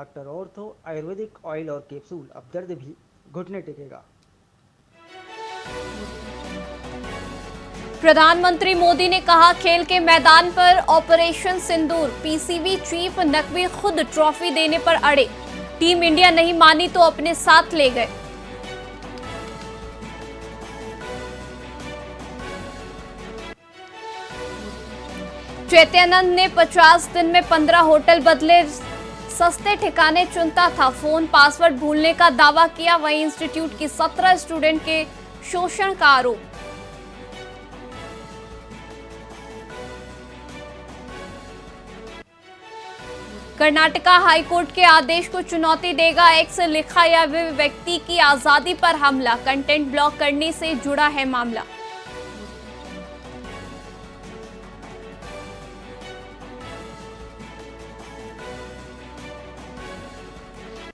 Doctor ortho Ayurvedic oil और capsule, अब दर्द भी घुटने टेकेगा। प्रधानमंत्री मोदी ने कहा, खेल के मैदान पर ऑपरेशन सिंदूर, पीसीबी चीफ नकवी खुद ट्रॉफी देने पर अड़े, टीम इंडिया नहीं मानी तो अपने साथ ले गए। चैत्यानंद ने 50 दिन में 15 होटल बदले, सस्ते ठिकाने चुनता था, फोन पासवर्ड भूलने का दावा किया। वहीं इंस्टीट्यूट की 17 स्टूडेंट के शोषण का आरोप। कर्नाटका हाईकोर्ट के आदेश को चुनौती देगा, एक्स लिखा या व्यक्ति की आजादी पर हमला, कंटेंट ब्लॉक करने से जुड़ा है मामला।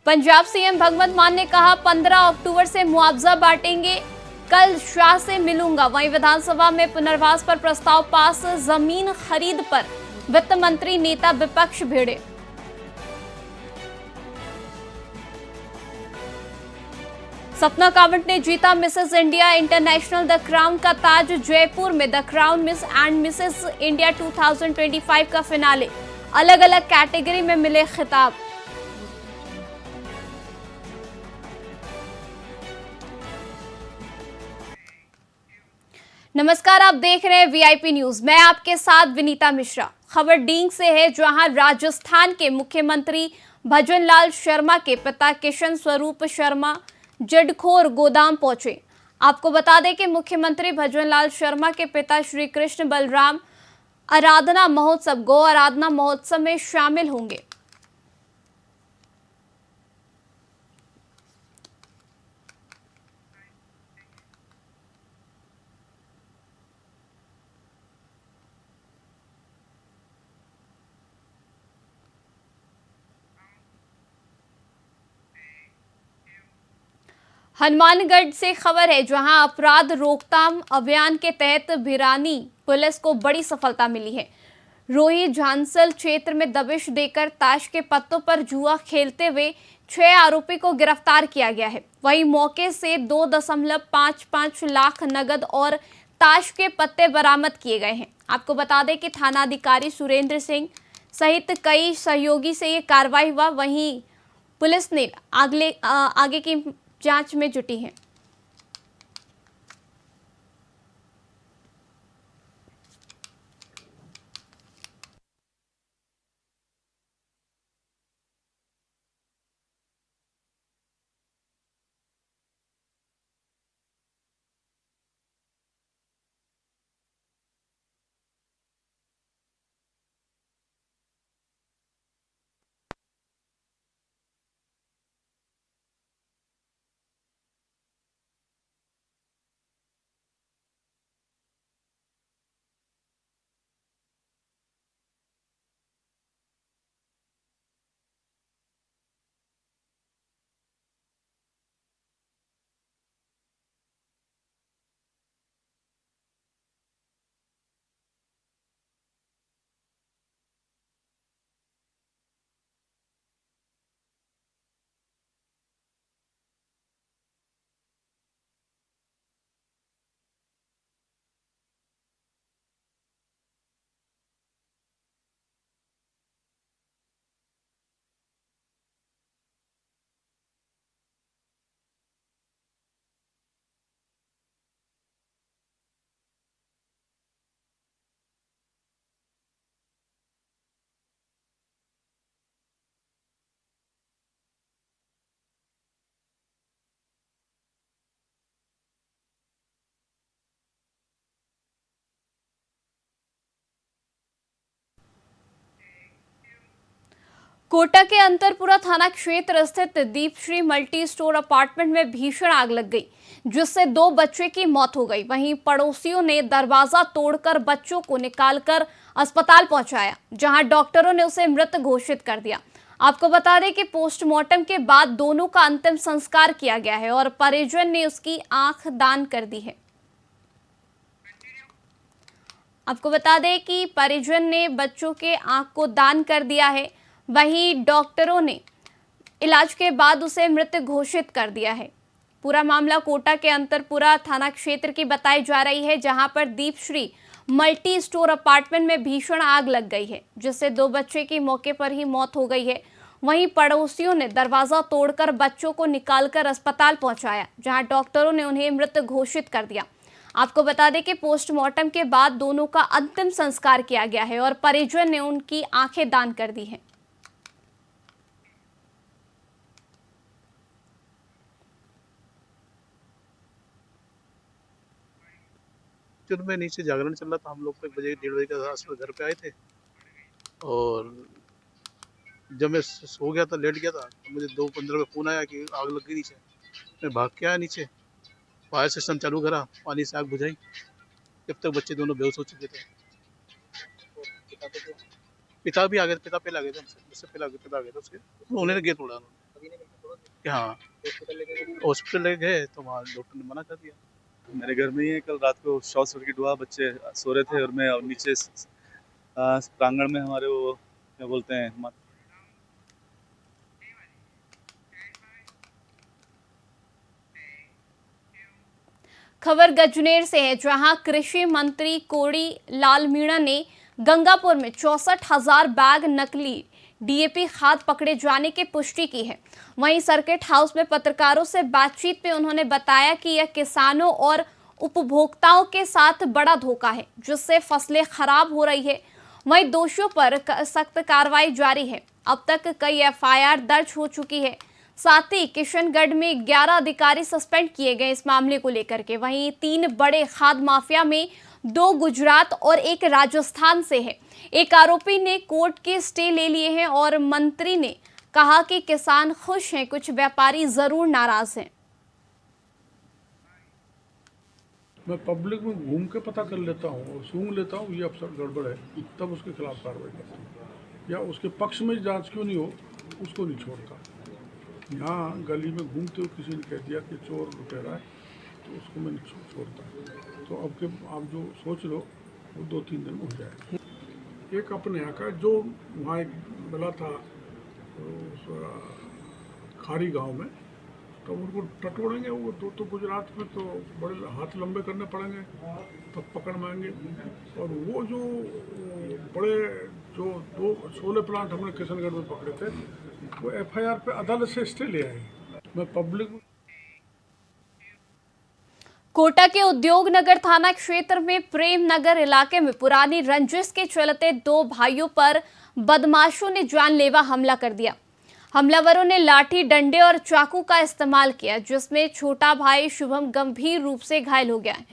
पंजाब सीएम भगवंत मान ने कहा, 15 अक्टूबर से मुआवजा बांटेंगे, कल शाह से मिलूंगा। वहीं विधानसभा में पुनर्वास पर प्रस्ताव पास, जमीन खरीद पर वित्त मंत्री नेता विपक्ष भिड़े। सपना कावंट ने जीता Mrs India international the crown का ताज, जयपुर में the crown miss and Mrs India 2025 का फिनाले, अलग अलग कैटेगरी में मिले खिताब। नमस्कार, आप देख रहे हैं वीआईपी न्यूज, मैं आपके साथ विनीता मिश्रा। खबर डींग से है, जहां राजस्थान के मुख्यमंत्री भजनलाल शर्मा के पिता किशन स्वरूप शर्मा जडखोर गोदाम पहुंचे। आपको बता दें कि मुख्यमंत्री भजनलाल शर्मा के पिता श्री कृष्ण बलराम आराधना महोत्सव गौ आराधना महोत्सव में शामिल होंगे। हनुमानगढ़ से खबर है, जहां अपराध रोकथाम अभियान के तहत भिरानी पुलिस को बड़ी सफलता मिली है। रोही झांसल क्षेत्र में दबिश देकर ताश के पत्तों पर जुआ खेलते हुए 6 आरोपी को गिरफ्तार किया गया है। वहीं मौके से 2.55 लाख नगद और ताश के पत्ते बरामद किए गए हैं। आपको बता दें कि थानाधिकारी सुरेंद्र सिंह सहित कई सहयोगी से ये कार्रवाई हुआ। वहीं पुलिस ने आगे की जांच में जुटी है। कोटा के अंतरपुरा थाना क्षेत्र स्थित दीपश्री मल्टी स्टोर अपार्टमेंट में भीषण आग लग गई, जिससे 2 बच्चे की मौत हो गई। वहीं पड़ोसियों ने दरवाजा तोड़कर बच्चों को निकालकर अस्पताल पहुंचाया, जहां डॉक्टरों ने उसे मृत घोषित कर दिया। आपको बता दें कि पोस्टमार्टम के बाद दोनों का अंतिम संस्कार किया गया है और परिजन ने उसकी आंख दान कर दी है। आपको बता दें कि परिजन ने बच्चों के आंख को दान कर दिया है। वहीं डॉक्टरों ने इलाज के बाद उसे मृत घोषित कर दिया है। पूरा मामला कोटा के अंतरपुरा थाना क्षेत्र की बताई जा रही है, जहां पर दीपश्री मल्टी स्टोर अपार्टमेंट में भीषण आग लग गई है, जिससे 2 बच्चे की मौके पर ही मौत हो गई है। वहीं पड़ोसियों ने दरवाजा तोड़कर बच्चों को निकालकर अस्पताल पहुंचाया, जहां डॉक्टरों ने उन्हें मृत घोषित कर दिया। आपको बता दें कि पोस्टमार्टम के बाद दोनों का अंतिम संस्कार किया गया है और परिजन ने उनकी आंखें दान कर दी हैं। एक्चुअल में नीचे जागरण चल रहा था, हम लोग तो 1 बजे 1:30 बजे के आसपास घर पे आए थे और जब मैं सो गया था, लेट गया था, तो मुझे 2:15 में फ़ोन आया कि आग लग गई नीचे। मैं भाग के आया नीचे, फायर सिस्टम चालू करा, पानी से आग बुझाई। जब तक बच्चे दोनों बेहोश हो चुके थे। पिता भी आ गए, पिता पहले आ गए थे हमसे, मुझसे पहले पिता आ गए थे उसके, उन्होंने गेट तोड़ा कि हाँ हॉस्पिटल ले गए तो वहाँ डॉक्टर ने मना कर दिया। मेरे घर में ही है। कल रात को शॉर्ट सर्किट हुआ, बच्चे सो रहे थे और मैं नीचे प्रांगण में हमारे वो क्या बोलते हैं खबर गजनेर से है, जहां कृषि मंत्री कोड़ी लाल मीणा ने गंगापुर में 64,000 बैग नकली डीएपी खाद पकड़े जाने की पुष्टि की है। वहीं सर्किट हाउस में पत्रकारों से बातचीत में उन्होंने बताया कि यह किसानों और उपभोक्ताओं के साथ बड़ा धोखा है, जिससे फसलें खराब हो रही है। वहीं दोषियों पर सख्त कार्रवाई जारी है। अब तक कई एफआईआर दर्ज हो चुकी है। साथ ही किशनगढ़ में 11 अधिकारी सस्पेंड किए गए इस मामले को लेकर के। वहीं 3 बड़े खाद माफिया में 2 गुजरात और 1 राजस्थान से है। एक आरोपी ने कोर्ट के स्टे ले लिए हैं और मंत्री ने कहा कि किसान खुश हैं, कुछ व्यापारी जरूर नाराज हैं। मैं पब्लिक में घूम के पता कर लेता हूँ और सूंघ लेता हूँ ये अफसर गड़बड़ है, तब उसके खिलाफ कार्रवाई करता हूँ, या उसके पक्ष में जांच क्यों नहीं हो उसको नहीं छोड़ता। यहाँ गली में घूमते हुए किसी ने कह दिया कि चोर लुटेरा है तो उसको मैं नहीं छोड़ता। तो अब के आप जो सोच लो वो 2-3 दिन में हो जाएगा। एक अपने यहाँ का जो वहाँ एक मिला था खारी गांव में, तो उनको टटोड़ेंगे वो तो गुजरात में तो बड़े हाथ लंबे करने पड़ेंगे तब पकड़ मांगे। और वो जो बड़े जो 2 सोलर प्लांट हमने किशनगढ़ में पकड़े थे वो एफआईआर पे अदालत से स्टे ले आए। मैं पब्लिक कोटा के उद्योग नगर थाना क्षेत्र में प्रेम नगर इलाके में पुरानी रंजिश के चलते 2 भाइयों पर बदमाशों ने जानलेवा हमला कर दिया। हमलावरों ने लाठी, डंडे और चाकू का इस्तेमाल किया, जिसमें छोटा भाई शुभम गंभीर रूप से घायल हो गया है।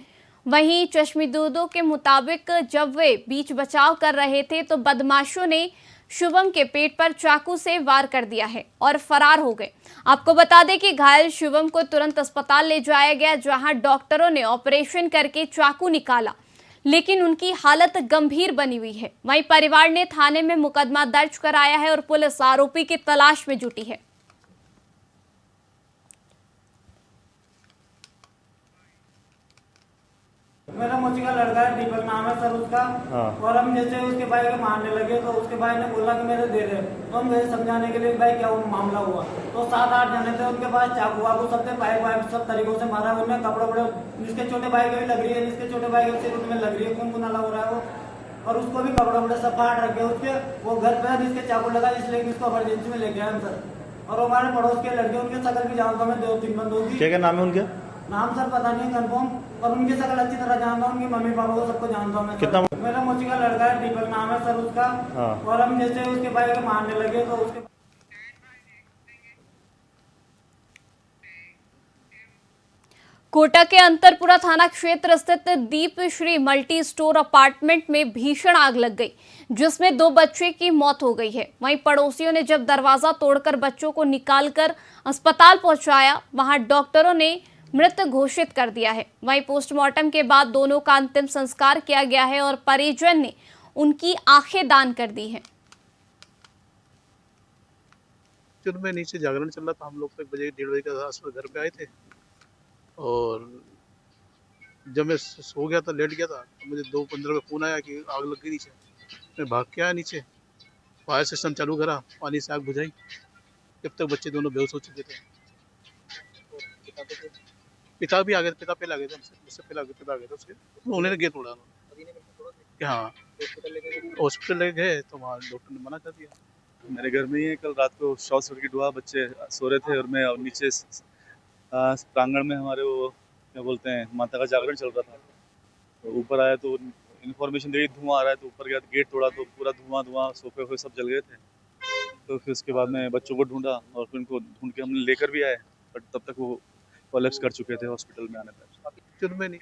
वहीं चश्मदीदों के मुताबिक जब वे बीच बचाव कर रहे थे तो बदमाशों ने शुभम के पेट पर चाकू से वार कर दिया है और फरार हो गए। आपको बता दें कि घायल शुभम को तुरंत अस्पताल ले जाया गया, जहां डॉक्टरों ने ऑपरेशन करके चाकू निकाला, लेकिन उनकी हालत गंभीर बनी हुई है। वहीं परिवार ने थाने में मुकदमा दर्ज कराया है और पुलिस आरोपी की तलाश में जुटी है। मेरा मौसी का लड़का है, दीपक नाम है सर उसका। और हम जैसे उसके भाई को मारने लगे तो उसके भाई ने बोला कि मेरे दे रहे, तो हम गए समझाने के लिए भाई क्या वो मामला हुआ। तो 7-8 जने थे, उनके पास चाकू वाकू सब थे, पाइप वाइप सब तरीकों से मारा। उन्हें कपड़े वपड़े जिसके छोटे भाई के भी लग रही है, जिसके छोटे भाई के सिर में लग रही है, खून नाला हो रहा है वो। और उसको भी कपड़े वपड़े सब फाड़ रखे उसके। वो घर पे जिसके चाकू लगा, इसलिए उसको इमरजेंसी में लेके आए सर। और हमारे पड़ोस के लड़के, उनके शकल भी जानता मैं 2-3 बंदों की। क्या नाम है उनके? नाम सर पता नहीं कंफर्म, और उनकी शकल अच्छी तरह जानता हूँ, उनकी मम्मी पापा को सबको जानता हूँ मैं। कितना? मेरा मौसी का लड़का है, दीपक नाम है सर उसका। और हम जैसे उसके भाई को मारने लगे तो उसके कोटा के अंतरपुरा थाना क्षेत्र स्थित दीपश्री मल्टी स्टोर अपार्टमेंट में भीषण आग लग गई, जिसमें 2 बच्चे की मौत हो गई है। वहीं पड़ोसियों ने जब दरवाजा तोड़कर बच्चों को निकालकर अस्पताल पहुंचाया, वहां डॉक्टरों ने मृत घोषित कर दिया है। वहीं पोस्टमार्टम के बाद दोनों का अंतिम संस्कार किया गया है और परिजन ने उनकी आंखें दान कर दी हैं। एक्चुअल में नीचे जागरण चल रहा था, हम लोग तो 1 बजे 1:30 बजे के आसपास घर पे आए थे और जब मैं सो गया था, लेट गया था, तो मुझे 2:15 में फ़ोन आया कि आग लग गई नीचे। मैं भाग के आया नीचे, फायर सिस्टम चालू करा, पानी से आग बुझाई। जब तक बच्चे दोनों बेहोश हो चुके थे। पिता भी आ गए, पिता पहले आ गए थे, मुझसे पहले आ गए, पिता आ गए थे उसके, उन्होंने गेट तोड़ा। हाँ, हॉस्पिटल ले गए तो वहाँ डॉक्टर ने मना कर दिया। मेरे घर में ही है, कल रात को शॉर्ट सर्किट हुआ, बच्चे सो रहे थे और मैं नीचे प्रांगण में हमारे वो क्या बोलते हैं माता का जागरण चल रहा था, तो ऊपर आया तो इन्फॉर्मेशन दे धुआं आ रहा है, तो ऊपर गया गेट तोड़ा तो पूरा धुआं सोफे वोफे सब जल गए थे। तो फिर उसके बाद में बच्चों को ढूंढा और फिर उनको ढूंढ के हमने लेकर भी आए, बट तब तक वो कोलैप्स कर चुके थे हॉस्पिटल में आने तक। चुनमे नहीं।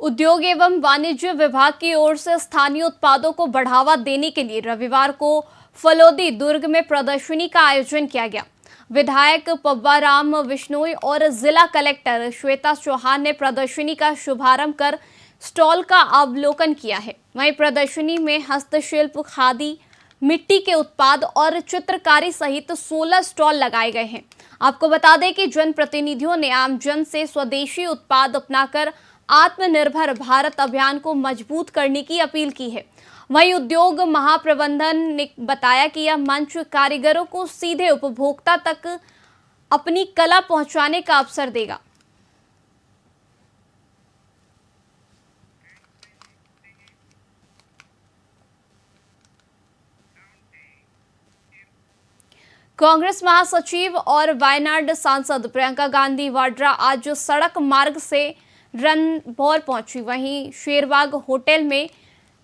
उद्योग एवं वाणिज्य विभाग की ओर से स्थानीय उत्पादों को बढ़ावा देने के लिए रविवार को फलोदी दुर्ग में प्रदर्शनी का आयोजन किया गया। विधायक पब्बाराम बिश्नोई और जिला कलेक्टर श्वेता चौहान ने प्रदर्शनी का शुभारंभ कर स्टॉल का अवलोकन किया है। वहीं प्रदर्शनी में हस्तशिल्प, खादी, मिट्टी के उत्पाद और चित्रकारी सहित 16 स्टॉल लगाए गए हैं। आपको बता दें कि जनप्रतिनिधियों ने आमजन से स्वदेशी उत्पाद अपनाकर आत्मनिर्भर भारत अभियान को मजबूत करने की अपील की है। वहीं उद्योग महाप्रबंधन ने बताया कि यह मंच कारीगरों को सीधे उपभोक्ता तक अपनी कला पहुंचाने का अवसर देगा। कांग्रेस महासचिव और वायनाड सांसद प्रियंका गांधी वाड्रा आज सड़क मार्ग से रणभौर पहुंची। वहीं शेरबाग होटल में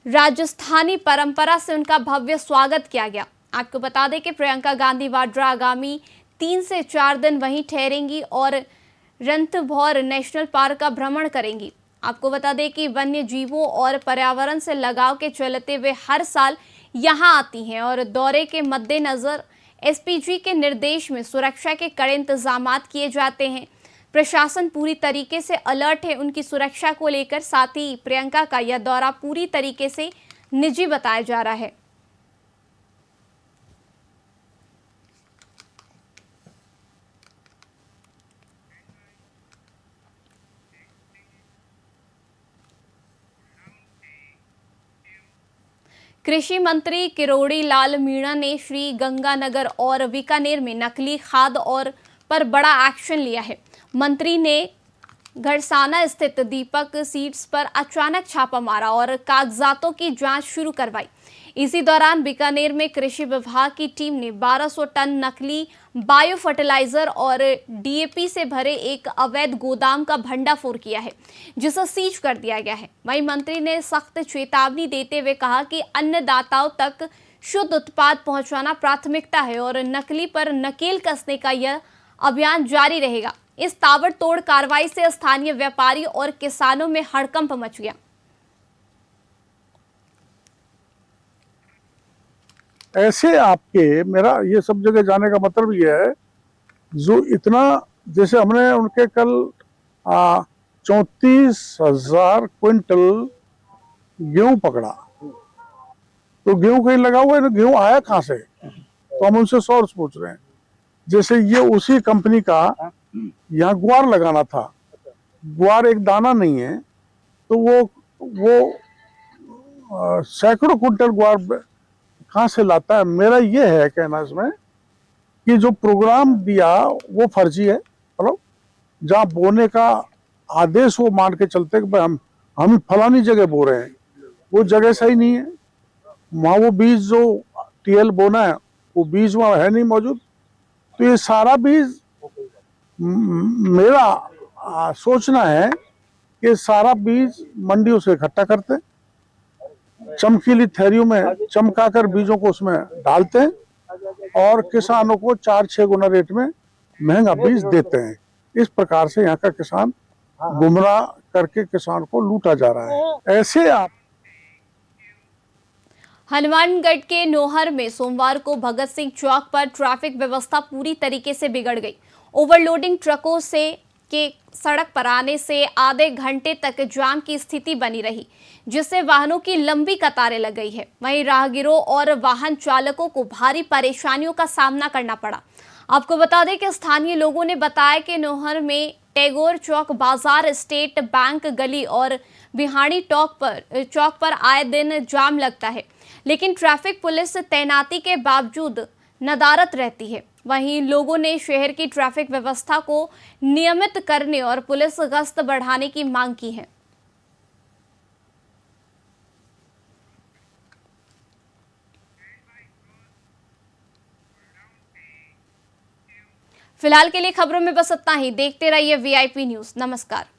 राजस्थानी परंपरा से उनका भव्य स्वागत किया गया। आपको बता दें कि प्रियंका गांधी वाड्रा आगामी 3 से 4 दिन वहीं ठहरेंगी और रणथंभौर नेशनल पार्क का भ्रमण करेंगी। आपको बता दें कि वन्य जीवों और पर्यावरण से लगाव के चलते वे हर साल यहां आती हैं और दौरे के मद्देनजर एसपीजी के निर्देश में सुरक्षा के कड़े इंतजामात किए जाते हैं। प्रशासन पूरी तरीके से अलर्ट है उनकी सुरक्षा को लेकर। साथ ही प्रियंका का यह दौरा पूरी तरीके से निजी बताया जा रहा है। कृषि मंत्री किरोड़ी लाल मीणा ने श्री गंगानगर और बीकानेर में नकली खाद और पर बड़ा एक्शन लिया है। मंत्री ने घड़साना स्थित दीपक सीड्स पर अचानक छापा मारा और कागजातों की जांच शुरू करवाई। इसी दौरान बीकानेर में कृषि विभाग की टीम ने 1200 टन नकली बायो फर्टिलाइजर और डीएपी से भरे एक अवैध गोदाम का भंडाफोड़ किया है, जिसे सीज कर दिया गया है। वहीं मंत्री ने सख्त चेतावनी देते हुए कहा कि अन्नदाताओं तक शुद्ध उत्पाद पहुंचाना प्राथमिकता है और नकली पर नकेल कसने का यह अभियान जारी रहेगा। इस ताबड़तोड़ कार्रवाई से स्थानीय व्यापारी और किसानों में हड़कंप मच गया। ऐसे आपके मेरा ये सब जगह जाने का मतलब ये है, जो इतना जैसे हमने उनके कल 34,000 क्विंटल गेहूं पकड़ा, तो गेहूं कहीं लगा हुआ है ना, गेहूं आया कहाँ से, तो हम उनसे सोर्स पूछ रहे हैं। जैसे ये उसी कंपनी का यहाँ ग्वार लगाना था, ग्वार एक दाना नहीं है, तो वो सैकड़ों क्विंटल ग्वार कहाँ से लाता है। मेरा ये है कहना इसमें कि जो प्रोग्राम दिया वो फर्जी है। मतलब जहाँ बोने का आदेश वो मान के चलते कि भाई हम फलानी जगह बो रहे हैं, वो जगह सही नहीं है। वहाँ वो बीज जो टीएल बोना है वो बीज वहाँ है नहीं मौजूद। तो ये सारा बीज मेरा सोचना है कि सारा बीज मंडियों से इकट्ठा करते, चमकीली थैलियों में चमकाकर बीजों को उसमें डालते हैं और किसानों को 4-6 गुना रेट में महंगा बीज देते हैं। इस प्रकार से यहाँ का किसान गुमराह करके किसान को लूटा जा रहा है। ऐसे आप हनुमानगढ़ के नोहर में सोमवार को भगत सिंह चौक पर ट्रैफिक व्यवस्था पूरी तरीके से बिगड़ गई। ओवरलोडिंग ट्रकों से के सड़क पर आने से आधे घंटे तक जाम की स्थिति बनी रही, जिससे वाहनों की लंबी कतारें लग गई है। वहीं राहगीरों और वाहन चालकों को भारी परेशानियों का सामना करना पड़ा। आपको बता दें कि स्थानीय लोगों ने बताया कि नोहर में टैगोर चौक, बाजार, स्टेट बैंक गली और बिहाड़ी चौक पर आए दिन जाम लगता है, लेकिन ट्रैफिक पुलिस तैनाती के बावजूद नदारत रहती है। वहीं लोगों ने शहर की ट्रैफिक व्यवस्था को नियमित करने और पुलिस गश्त बढ़ाने की मांग की है। फिलहाल के लिए खबरों में बस इतना ही। देखते रहिए VIP न्यूज़। नमस्कार।